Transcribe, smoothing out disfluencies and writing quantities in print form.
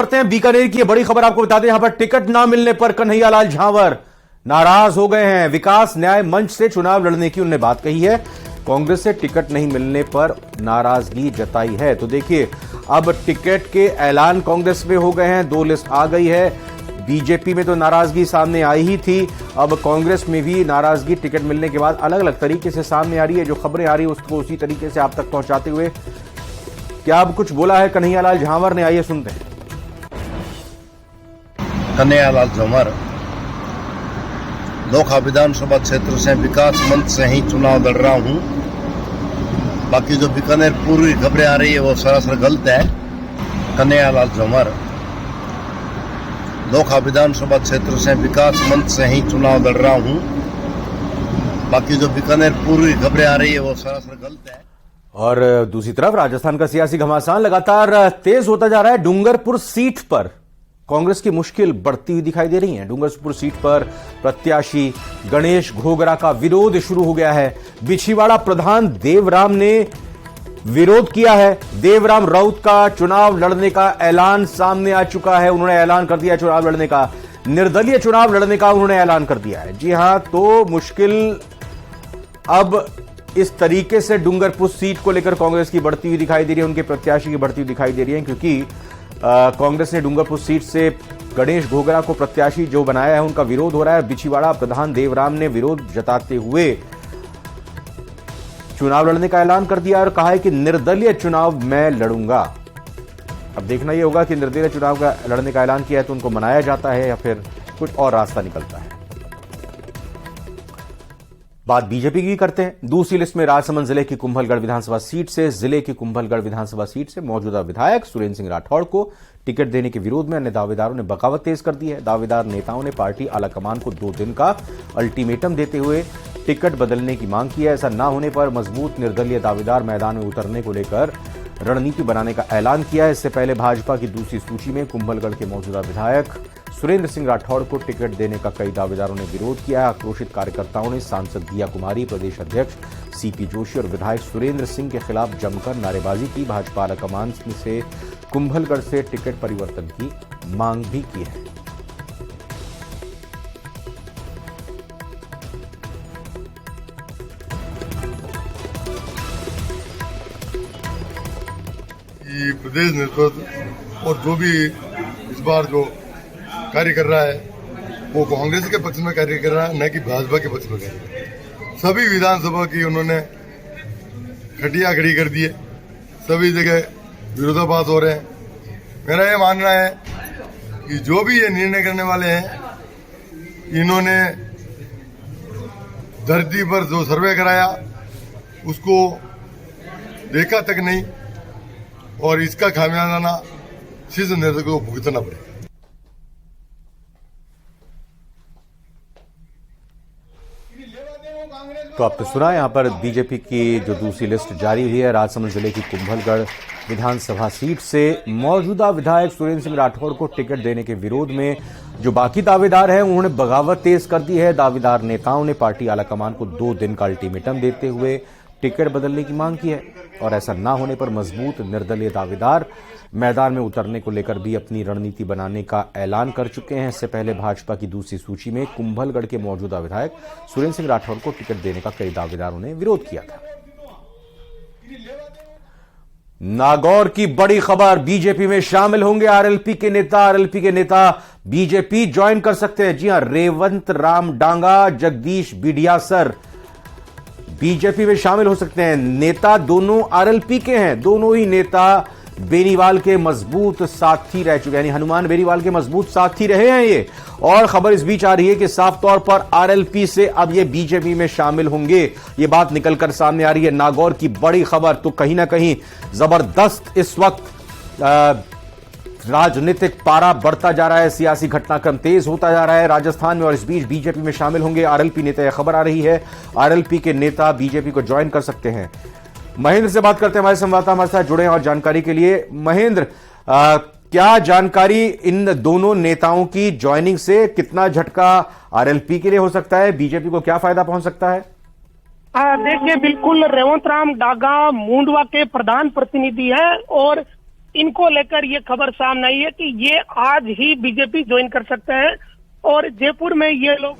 बढ़ते हैं बीकानेर की बड़ी खबर आपको बता दें। यहां पर टिकट ना मिलने पर कन्हैयालाल झांवर नाराज हो गए हैं। विकास न्याय मंच से चुनाव लड़ने की उन्होंने बात कही है। कांग्रेस से टिकट नहीं मिलने पर नाराजगी जताई है। तो देखिए, अब टिकट के ऐलान कांग्रेस में हो गए हैं, 2 लिस्ट आ गई है। बीजेपी में तो नाराजगी सामने आई ही थी, अब कांग्रेस में भी नाराजगी टिकट मिलने के बाद अलग अलग तरीके से सामने आ रही है। जो खबरें आ रही है उसको उसी तरीके से आप तक पहुंचाते हुए क्या अब कुछ बोला है कन्हैयालाल झांवर ने, आइए सुनते हैं। कन्हैयालाल झांवर लोकहा विधानसभा क्षेत्र से विकास मंच से ही चुनाव लड़ रहा हूं। बाकी जो बीकानेर पूर्व की खबरें आ रही है वो सरासर गलत है। कन्हैयालाल झांवर लोकहा विधानसभा क्षेत्र से विकास मंच से ही चुनाव लड़ रहा हूं। बाकी जो बीकानेर पूर्व की खबरें आ रही है वो सरासर गलत है। और दूसरी तरफ राजस्थान का सियासी घमासान लगातार तेज होता जा रहा है। डूंगरपुर सीट पर कांग्रेस की मुश्किल बढ़ती हुई दिखाई दे रही है। डूंगरपुर सीट पर प्रत्याशी गणेश घोगरा का विरोध शुरू हो गया है। बिछीवाड़ा प्रधान देवराम ने विरोध किया है। देवराम राउत का चुनाव लड़ने का ऐलान सामने आ चुका है। उन्होंने ऐलान कर दिया चुनाव लड़ने का, निर्दलीय चुनाव लड़ने का उन्होंने ऐलान कर दिया है। जी हां, तो मुश्किल अब इस तरीके से डूंगरपुर सीट को लेकर कांग्रेस की बढ़ती हुई दिखाई दे रही है, उनके प्रत्याशी की बढ़ती हुई दिखाई दे रही है, क्योंकि कांग्रेस ने डूंगरपुर सीट से गणेश घोगरा को प्रत्याशी जो बनाया है उनका विरोध हो रहा है। बिछीवाड़ा प्रधान देवराम ने विरोध जताते हुए चुनाव लड़ने का ऐलान कर दिया और कहा है कि निर्दलीय चुनाव मैं लड़ूंगा। अब देखना यह होगा कि निर्दलीय चुनाव का लड़ने का ऐलान किया है तो उनको मनाया जाता है या फिर कुछ और रास्ता निकलता है। बात बीजेपी की करते हैं। दूसरी लिस्ट में राजसमंद जिले की कुंभलगढ़ विधानसभा सीट से मौजूदा विधायक सुरेंद्र सिंह राठौड़ को टिकट देने के विरोध में अन्य दावेदारों ने बगावत तेज कर दी है। दावेदार नेताओं ने पार्टी आलाकमान को 2 दिन का अल्टीमेटम देते हुए टिकट बदलने की मांग की है। ऐसा न होने पर मजबूत निर्दलीय दावेदार मैदान में उतरने को लेकर रणनीति बनाने का ऐलान किया है। इससे पहले भाजपा की दूसरी सूची में कुंभलगढ़ के मौजूदा विधायक सुरेंद्र सिंह राठौड़ को टिकट देने का कई दावेदारों ने विरोध किया है। आक्रोशित कार्यकर्ताओं ने सांसद दिया कुमारी, प्रदेश अध्यक्ष सीपी जोशी और विधायक सुरेंद्र सिंह के खिलाफ जमकर नारेबाजी की। भाजपा आलाकमान से कुंभलगढ़ से टिकट परिवर्तन की मांग भी की है। प्रदेश नेतृत्व और जो भी इस बार जो कार्य कर रहा है वो कांग्रेस के पक्ष में कार्य कर रहा है, न कि भाजपा के पक्ष में कार्य कर रहा है। सभी विधानसभा की उन्होंने खटिया खड़ी कर दी है, सभी जगह विरोधाभास हो रहे हैं। मेरा ये मानना है कि जो भी ये निर्णय करने वाले हैं, इन्होंने धरती पर जो सर्वे कराया उसको देखा तक नहीं और इसका खामियाजा शीर्ष नेतृत्व को भुगतना पड़ेगा। तो आपने सुना, यहां पर बीजेपी की जो दूसरी लिस्ट जारी हुई है, राजसमंद जिले की कुंभलगढ़ विधानसभा सीट से मौजूदा विधायक सुरेंद्र सिंह राठौड़ को टिकट देने के विरोध में जो बाकी दावेदार हैं उन्होंने बगावत तेज कर दी है। दावेदार नेताओं ने पार्टी आलाकमान को 2 दिन का अल्टीमेटम देते हुए टिकट बदलने की मांग की है और ऐसा ना होने पर मजबूत निर्दलीय दावेदार मैदान में उतरने को लेकर भी अपनी रणनीति बनाने का ऐलान कर चुके हैं। इससे पहले भाजपा की दूसरी सूची में कुंभलगढ़ के मौजूदा विधायक सुरेंद्र सिंह राठौड़ को टिकट देने का कई दावेदारों ने विरोध किया था। नागौर की बड़ी खबर, बीजेपी में शामिल होंगे आरएलपी के नेता। आरएलपी के नेता बीजेपी ज्वाइन कर सकते हैं। जी हां, रेवंत राम डांगा, जगदीश बिडियासर बीजेपी में शामिल हो सकते हैं। नेता दोनों आरएलपी के हैं। दोनों ही नेता बेनीवाल के मजबूत साथी रह चुके हैं, यानी हनुमान बेनीवाल के मजबूत साथी रहे हैं ये। और खबर इस बीच आ रही है कि साफ तौर पर आरएलपी से अब ये बीजेपी में शामिल होंगे, ये बात निकलकर सामने आ रही है। नागौर की बड़ी खबर, तो कहीं ना कहीं जबरदस्त इस वक्त राजनीतिक पारा बढ़ता जा रहा है, सियासी घटनाक्रम तेज होता जा रहा है राजस्थान में और इस बीच बीजेपी में शामिल होंगे आरएलपी नेता। यह खबर आ रही है आरएलपी के नेता बीजेपी को ज्वाइन कर सकते हैं। महेंद्र से बात करते हैं, हमारे संवाददाता हमारे साथ जुड़े हैं और जानकारी के लिए। महेंद्र, क्या जानकारी इन दोनों नेताओं की ज्वाइनिंग से, कितना झटका आरएलपी के लिए हो सकता है, बीजेपी को क्या फायदा पहुंच सकता है? देखिए, बिल्कुल रेवंत राम डागा मूंडवा के प्रधान प्रतिनिधि है और इनको लेकर ये खबर सामने आई है कि ये आज ही बीजेपी ज्वाइन कर सकते हैं और जयपुर में ये लोग